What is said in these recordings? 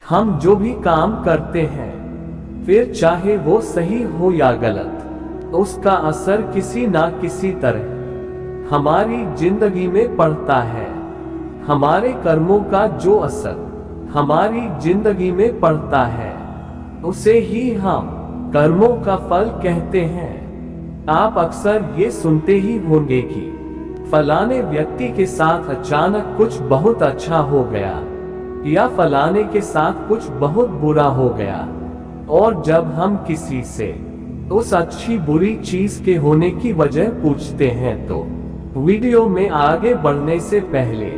हम जो भी काम करते हैं, फिर चाहे वो सही हो या गलत, उसका असर किसी ना किसी तरह हमारी जिंदगी में पड़ता है। हमारे कर्मों का जो असर हमारी जिंदगी में पड़ता है, उसे ही हम कर्मों का फल कहते हैं। आप अक्सर ये सुनते ही होंगे कि फलाने व्यक्ति के साथ अचानक कुछ बहुत अच्छा हो गया, या फलाने के साथ कुछ बहुत बुरा हो गया। और जब हम किसी से उस अच्छी बुरी चीज के होने की वजह पूछते हैं, तो वीडियो में आगे बढ़ने से पहले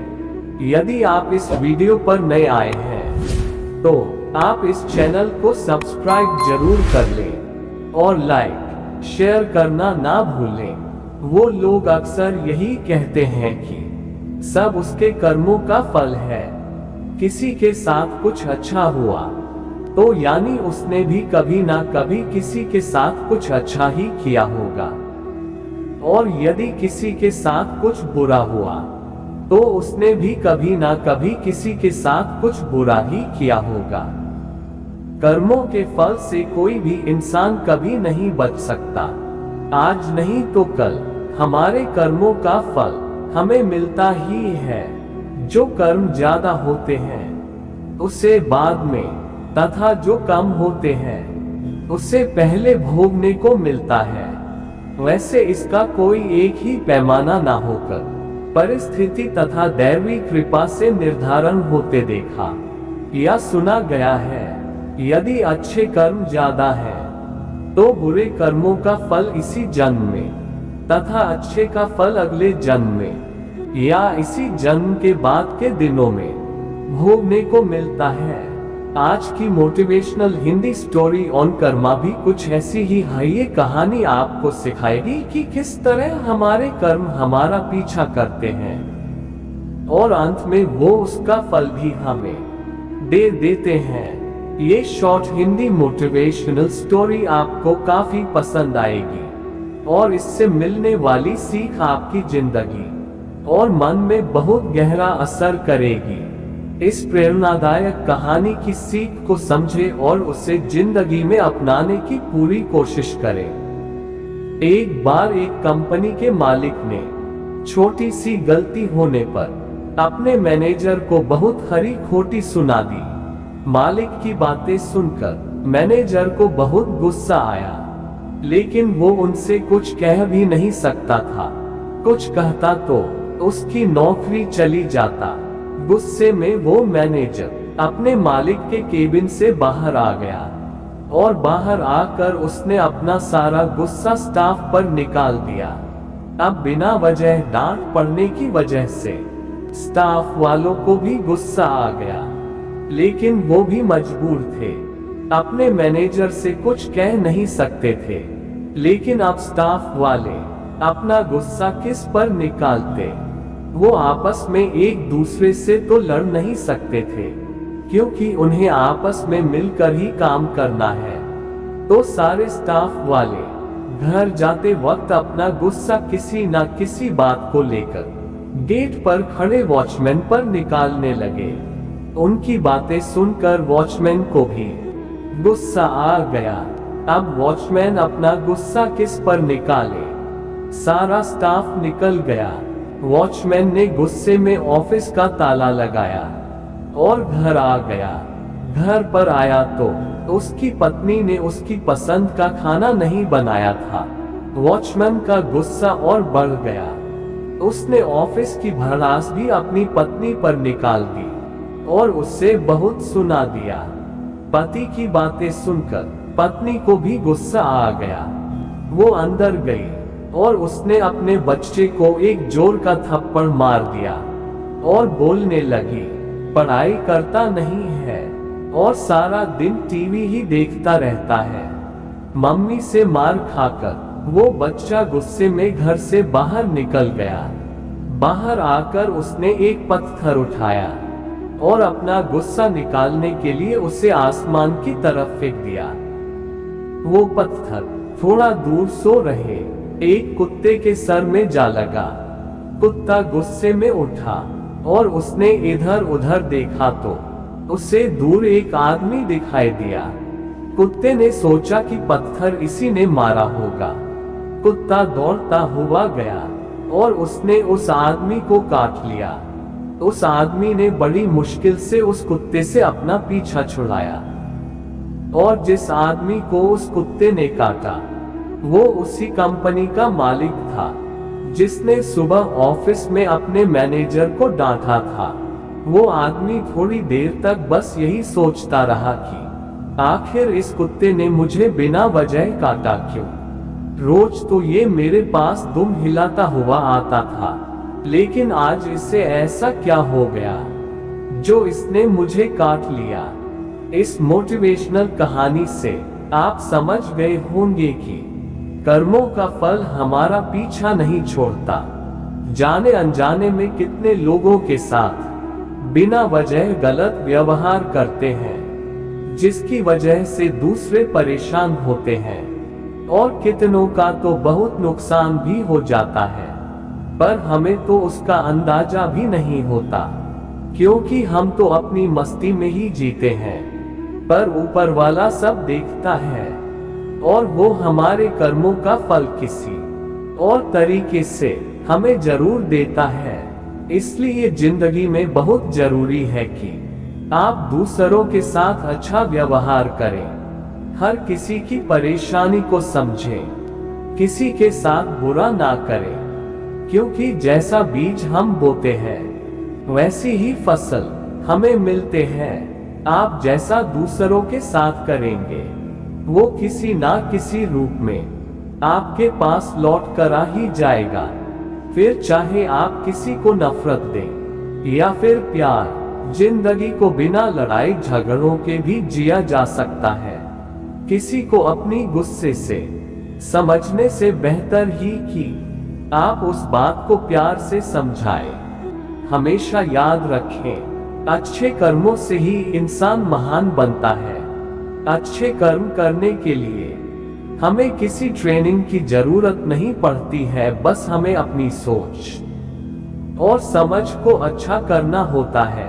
यदि आप इस वीडियो पर नए आए हैं, तो आप इस चैनल को सब्सक्राइब जरूर कर लें और लाइक शेयर करना ना भूलें। वो लोग अक्सर यही कहते हैं कि सब उसके कर्मों का फल है। किसी के साथ कुछ अच्छा हुआ तो यानी उसने भी कभी ना कभी किसी के साथ कुछ अच्छा ही किया होगा, और यदि किसी के साथ कुछ बुरा हुआ तो उसने भी कभी ना कभी किसी के साथ कुछ बुरा ही किया होगा। कर्मों के फल से कोई भी इंसान कभी नहीं बच सकता। आज नहीं तो कल हमारे कर्मों का फल हमें मिलता ही है। जो कर्म ज्यादा होते हैं उसे बाद में, तथा जो कम होते हैं उसे पहले भोगने को मिलता है। वैसे इसका कोई एक ही पैमाना ना होकर परिस्थिति तथा दैवी कृपा से निर्धारण होते देखा या सुना गया है। यदि अच्छे कर्म ज्यादा है तो बुरे कर्मों का फल इसी जन्म में, तथा अच्छे का फल अगले जन्म में या इसी जन्म के बाद के दिनों में भोगने को मिलता है। आज की motivational Hindi story on Karma भी कुछ ऐसी ही है। ये कहानी आपको सिखाएगी कि किस तरह हमारे कर्म हमारा पीछा करते हैं और अंत में वो उसका फल भी हमें दे देते हैं। ये शॉर्ट हिंदी मोटिवेशनल स्टोरी आपको काफी पसंद आएगी और इससे मिलने वाली सीख आपकी जिंदगी और मन में बहुत गहरा असर करेगी। इस प्रेरणादायक कहानी की सीख को समझें और उसे जिंदगी में अपनाने की पूरी कोशिश करें। एक बार एक कंपनी के मालिक ने छोटी सी गलती होने पर अपने मैनेजर को बहुत खरी खोटी सुना दी। मालिक की बातें सुनकर मैनेजर को बहुत गुस्सा आया, लेकिन वो उनसे कुछ कह भी नहीं सकता था। कुछ कहता तो उसकी नौकरी चली जाता। गुस्से में वो मैनेजर अपने मालिक के केबिन से बाहर आ गया और बाहर आकर उसने अपना सारा गुस्सा स्टाफ पर निकाल दिया। अब बिना वजह डांट पड़ने की वजह से स्टाफ वालों को भी गुस्सा आ गया, लेकिन वो भी मजबूर थे। अपने मैनेजर से कुछ कह नहीं सकते थे, लेकिन अब स्टाफ वाले अपना गुस्सा किस पर निकालते? वो आपस में एक दूसरे से तो लड़ नहीं सकते थे, क्योंकि उन्हें आपस में मिलकर ही काम करना है। तो सारे स्टाफ वाले घर जाते वक्त अपना गुस्सा किसी न किसी बात को लेकर गेट पर खड़े वॉचमैन पर निकालने लगे। उनकी बातें सुनकर वॉचमैन को भी गुस्सा आ गया। अब वॉचमैन अपना गुस्सा किस पर निकाले? सारा स्टाफ निकल गया। वॉचमैन ने गुस्से में ऑफिस का ताला लगाया और घर आ गया। घर पर आया तो उसकी पत्नी ने उसकी पसंद का खाना नहीं बनाया था। वॉचमैन का गुस्सा और बढ़ गया। उसने ऑफिस की भड़ास भी अपनी पत्नी पर निकाल दी और उससे बहुत सुना दिया। पति की बातें सुनकर पत्नी को भी गुस्सा आ गया। वो अंदर गई और उसने अपने बच्चे को एक जोर का थप्पड़ मार दिया और बोलने लगी, पढ़ाई करता नहीं है और सारा दिन टीवी ही देखता रहता है। मम्मी से मार खाकर वो बच्चा गुस्से में घर से बाहर निकल गया। बाहर आकर उसने एक पत्थर उठाया और अपना गुस्सा निकालने के लिए उसे आसमान की तरफ फेंक दिया। वो पत्थर थोड़ा दूर सो रहे एक कुत्ते के सर में जा लगा। कुत्ता गुस्से में उठा और उसने इधर उधर देखा तो उसे दूर एक आदमी दिखाई दिया। कुत्ते ने सोचा कि पत्थर इसी ने मारा होगा। कुत्ता दौड़ता हुआ गया और उसने उस आदमी को काट लिया। उस आदमी ने बड़ी मुश्किल से उस कुत्ते से अपना पीछा छुड़ाया और जिस आदमी को उस कुत्ते ने काटा वो उसी कंपनी का मालिक था जिसने सुबह ऑफिस में अपने मैनेजर को डांटा था। वो आदमी थोड़ी देर तक बस यही सोचता रहा कि आखिर इस कुत्ते ने मुझे बिना वजह काटा क्यों। रोज तो ये मेरे पास दुम हिलाता हुआ आता था, लेकिन आज इससे ऐसा क्या हो गया जो इसने मुझे काट लिया। इस मोटिवेशनल कहानी से आप समझ गए होंगे कि कर्मों का फल हमारा पीछा नहीं छोड़ता। जाने अनजाने में कितने लोगों के साथ बिना वजह गलत व्यवहार करते हैं जिसकी वजह से दूसरे परेशान होते हैं और कितनों का तो बहुत नुकसान भी हो जाता है, पर हमें तो उसका अंदाजा भी नहीं होता क्योंकि हम तो अपनी मस्ती में ही जीते हैं। पर ऊपर वाला सब देखता है और वो हमारे कर्मों का फल किसी और तरीके से हमें जरूर देता है। इसलिए जिंदगी में बहुत जरूरी है कि आप दूसरों के साथ अच्छा व्यवहार करें, हर किसी की परेशानी को समझें, किसी के साथ बुरा ना करें, क्योंकि जैसा बीज हम बोते हैं वैसी ही फसल हमें मिलते हैं। आप जैसा दूसरों के साथ करेंगे वो किसी ना किसी रूप में आपके पास लौट कर आ ही जाएगा। फिर चाहे आप किसी को नफरत दें या फिर प्यार, जिंदगी को बिना लड़ाई झगड़ों के भी जिया जा सकता है। किसी को अपनी गुस्से से समझने से बेहतर ही कि आप उस बात को प्यार से समझाएं। हमेशा याद रखें, अच्छे कर्मों से ही इंसान महान बनता है। अच्छे कर्म करने के लिए हमें किसी ट्रेनिंग की जरूरत नहीं पड़ती है, बस हमें अपनी सोच और समझ को अच्छा करना होता है।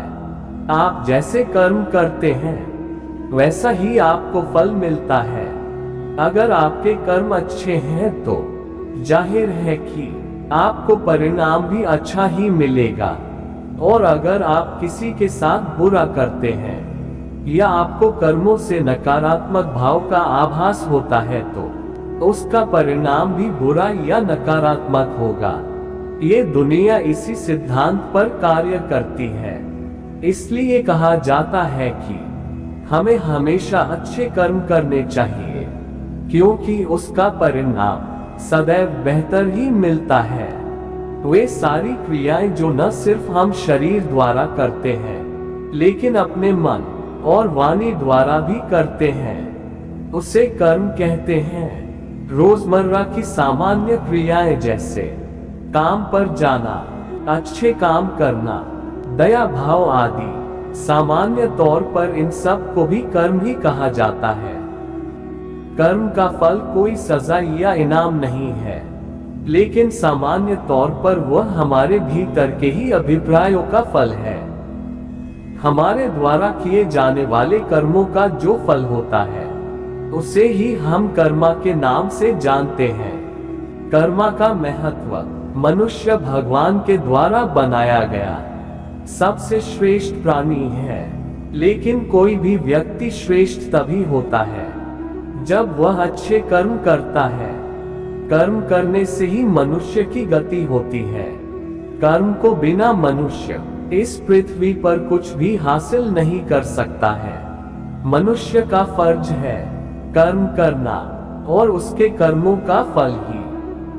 आप जैसे कर्म करते हैं वैसा ही आपको फल मिलता है। अगर आपके कर्म अच्छे हैं तो जाहिर है कि आपको परिणाम भी अच्छा ही मिलेगा, और अगर आप किसी के साथ बुरा करते हैं या आपको कर्मों से नकारात्मक भाव का आभास होता है तो उसका परिणाम भी बुरा या नकारात्मक होगा। ये दुनिया इसी सिद्धांत पर कार्य करती है। इसलिए कहा जाता है कि हमें हमेशा अच्छे कर्म करने चाहिए, क्योंकि उसका परिणाम सदैव बेहतर ही मिलता है। वे सारी क्रियाएं जो न सिर्फ हम शरीर द्वारा करते हैं लेकिन अपने मन और वाणी द्वारा भी करते हैं, उसे कर्म कहते हैं। रोजमर्रा की सामान्य क्रियाएं जैसे काम पर जाना, अच्छे काम करना, दया भाव आदि सामान्य तौर पर इन सब को भी कर्म ही कहा जाता है। कर्म का फल कोई सजा या इनाम नहीं है, लेकिन सामान्य तौर पर वह हमारे भीतर के ही अभिप्रायों का फल है। हमारे द्वारा किए जाने वाले कर्मों का जो फल होता है उसे ही हम कर्मा के नाम से जानते हैं। कर्मा का महत्व मनुष्य भगवान के द्वारा बनाया गया सबसे श्रेष्ठ प्राणी है, लेकिन कोई भी व्यक्ति श्रेष्ठ तभी होता है जब वह अच्छे कर्म करता है। कर्म करने से ही मनुष्य की गति होती है। कर्म को बिना मनुष्य इस पृथ्वी पर कुछ भी हासिल नहीं कर सकता है। मनुष्य का फर्ज है कर्म करना, और उसके कर्मों का फल ही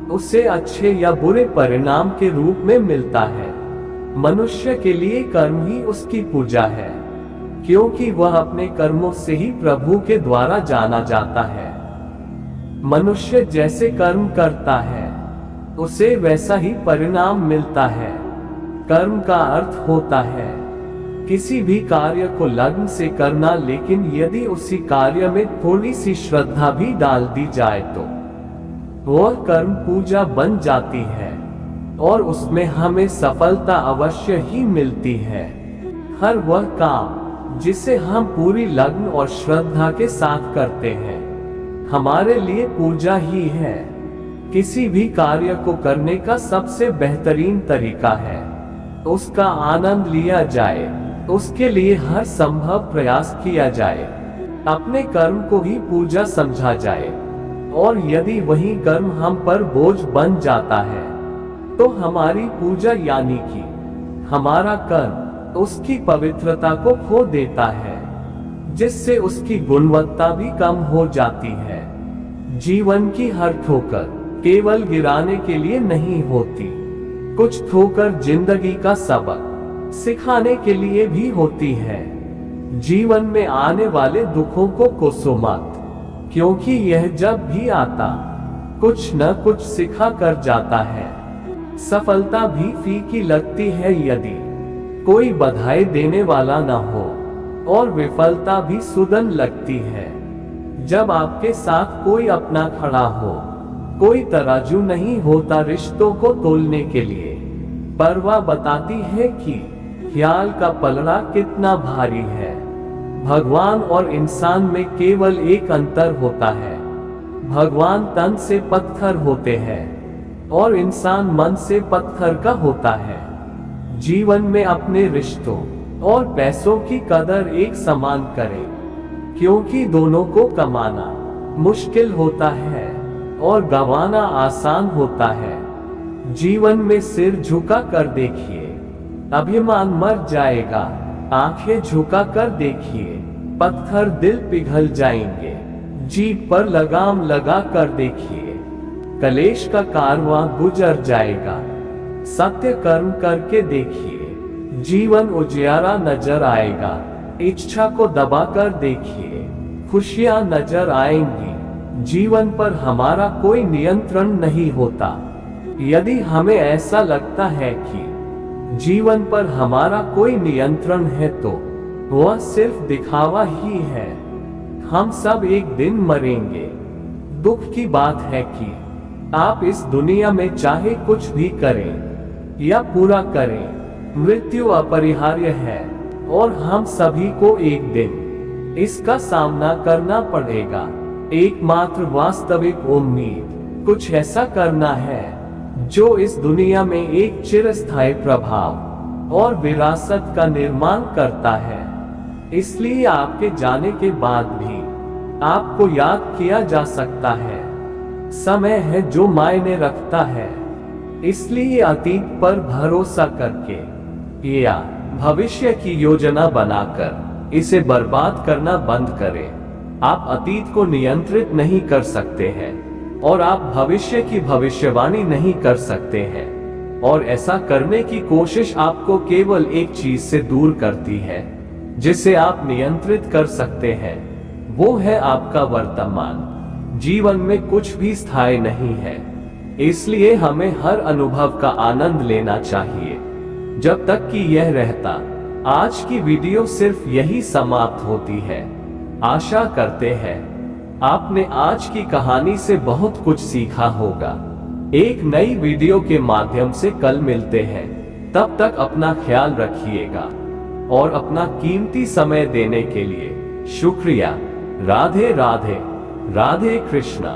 उसे अच्छे या बुरे परिणाम के रूप में मिलता है। मनुष्य के लिए कर्म ही उसकी पूजा है, क्योंकि वह अपने कर्मों से ही प्रभु के द्वारा जाना जाता है। मनुष्य जैसे कर्म करता है उसे वैसा ही परिणाम मिलता है। कर्म का अर्थ होता है किसी भी कार्य को लगन से करना, लेकिन यदि उसी कार्य में थोड़ी सी श्रद्धा भी डाल दी जाए तो वह कर्म पूजा बन जाती है और उसमें हमें सफलता अवश्य ही मिलती है। हर वह काम जिसे हम पूरी लगन और श्रद्धा के साथ करते हैं, हमारे लिए पूजा ही है। किसी भी कार्य को करने का सबसे बेहतरीन तरीका है उसका आनंद लिया जाए, उसके लिए हर संभव प्रयास किया जाए, अपने कर्म को ही पूजा समझा जाए। और यदि वही कर्म हम पर बोझ बन जाता है तो हमारी पूजा यानी कि हमारा कर्म उसकी पवित्रता को खो देता है, जिससे उसकी गुणवत्ता भी कम हो जाती है। जीवन की हर ठोकर केवल गिराने के लिए नहीं होती, कुछ ठोकर जिंदगी का सबक सिखाने के लिए भी होती है। जीवन में आने वाले दुखों को कोसो मत, क्योंकि यह जब भी आता कुछ न कुछ सिखा कर जाता है। सफलता भी फीकी लगती है यदि कोई बधाई देने वाला न हो, और विफलता भी सुदन लगती है जब आपके साथ कोई अपना खड़ा हो। कोई तराजू नहीं होता रिश्तों को तोलने के लिए, परवाह बताती है कि ख्याल का पलड़ा कितना भारी है। भगवान और इंसान में केवल एक अंतर होता है, भगवान तन से पत्थर होते हैं और इंसान मन से पत्थर का होता है। जीवन में अपने रिश्तों और पैसों की कदर एक समान करें, क्योंकि दोनों को कमाना मुश्किल होता है और गंवाना आसान होता है। जीवन में सिर झुका कर देखिए, अभिमान मर जाएगा। आंखें झुका कर देखिए, पत्थर दिल पिघल जाएंगे। जीभ पर लगाम लगा कर देखिए, कलेश का कारवां गुजर जाएगा। सत्य कर्म करके देखिए, जीवन उजियारा नजर आएगा। इच्छा को दबाकर देखिए, खुशियां नजर आएंगी। जीवन पर हमारा कोई नियंत्रण नहीं होता। यदि हमें ऐसा लगता है कि जीवन पर हमारा कोई नियंत्रण है तो वह सिर्फ दिखावा ही है। हम सब एक दिन मरेंगे। दुख की बात है कि आप इस दुनिया में चाहे कुछ भी करें या पूरा करें, मृत्यु अपरिहार्य है और हम सभी को एक दिन इसका सामना करना पड़ेगा। एकमात्र वास्तविक उम्मीद कुछ ऐसा करना है जो इस दुनिया में एक चिरस्थायी प्रभाव और विरासत का निर्माण करता है। इसलिए आपके जाने के बाद भी आपको याद किया जा सकता है। समय है जो मायने रखता है, इसलिए अतीत पर भरोसा करके या भविष्य की योजना बनाकर इसे बर्बाद करना बंद करें। आप अतीत को नियंत्रित नहीं कर सकते हैं और आप भविष्य की भविष्यवाणी नहीं कर सकते हैं, और ऐसा करने की कोशिश आपको केवल एक चीज से दूर करती है जिसे आप नियंत्रित कर सकते हैं, वो है आपका वर्तमान। जीवन में कुछ भी स्थायी नहीं है, इसलिए हमें हर अनुभव का आनंद लेना चाहिए जब तक कि यह रहता। आज की वीडियो सिर्फ यही समाप्त होती है। आशा करते हैं आपने आज की कहानी से बहुत कुछ सीखा होगा। एक नई वीडियो के माध्यम से कल मिलते हैं। तब तक अपना ख्याल रखिएगा और अपना कीमती समय देने के लिए शुक्रिया। राधे राधे, राधे कृष्णा।